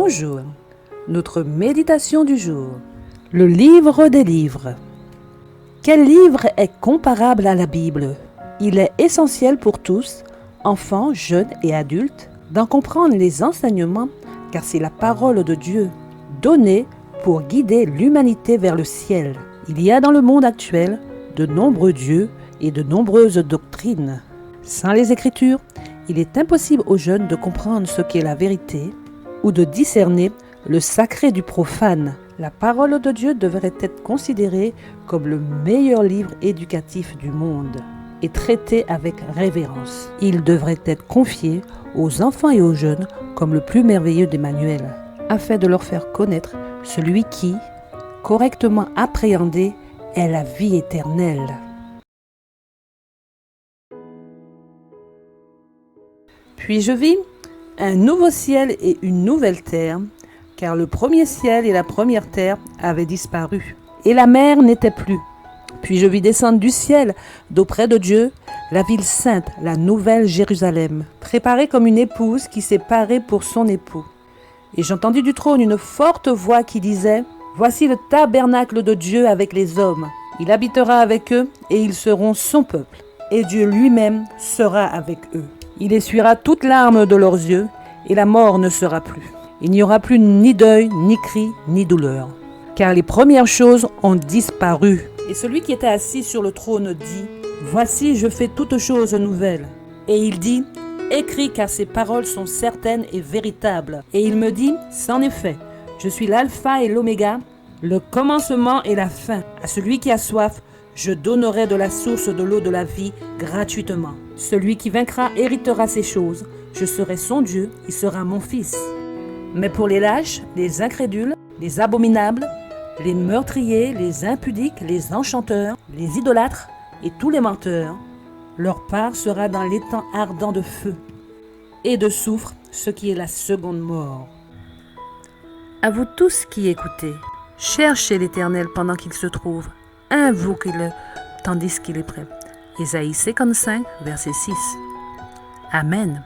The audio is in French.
Bonjour, notre méditation du jour, le livre des livres. Quel livre est comparable à la Bible? Il est essentiel pour tous, enfants, jeunes et adultes, d'en comprendre les enseignements car c'est la parole de Dieu, donnée pour guider l'humanité vers le ciel. Il y a dans le monde actuel de nombreux dieux et de nombreuses doctrines. Sans les Écritures, il est impossible aux jeunes de comprendre ce qu'est la vérité ou de discerner le sacré du profane. La parole de Dieu devrait être considérée comme le meilleur livre éducatif du monde et traité avec révérence. Il devrait être confié aux enfants et aux jeunes comme le plus merveilleux des manuels, afin de leur faire connaître celui qui, correctement appréhendé, est la vie éternelle. Puis je vis un nouveau ciel et une nouvelle terre, car le premier ciel et la première terre avaient disparu, et la mer n'était plus. Puis je vis descendre du ciel, d'auprès de Dieu, la ville sainte, la nouvelle Jérusalem, préparée comme une épouse qui s'est parée pour son époux. Et j'entendis du trône une forte voix qui disait : Voici le tabernacle de Dieu avec les hommes. Il habitera avec eux, et ils seront son peuple. Et Dieu lui-même sera avec eux. Il essuiera toute larme de leurs yeux, et la mort ne sera plus. Il n'y aura plus ni deuil, ni cri, ni douleur, car les premières choses ont disparu. Et celui qui était assis sur le trône dit : Voici, je fais toutes choses nouvelles. Et il dit : Écris, car ces paroles sont certaines et véritables. Et il me dit : C'en est fait. Je suis l'alpha et l'oméga, le commencement et la fin. À celui qui a soif, je donnerai de la source de l'eau de la vie gratuitement. Celui qui vaincra héritera ces choses. Je serai son Dieu, il sera mon fils. Mais pour les lâches, les incrédules, les abominables, les meurtriers, les impudiques, les enchanteurs, les idolâtres et tous les menteurs, leur part sera dans l'étang ardent de feu et de soufre, ce qui est la seconde mort. À vous tous qui écoutez, cherchez l'Éternel pendant qu'il se trouve, invoquez-le tandis qu'il est prêt. Ésaïe 55, verset 6. Amen.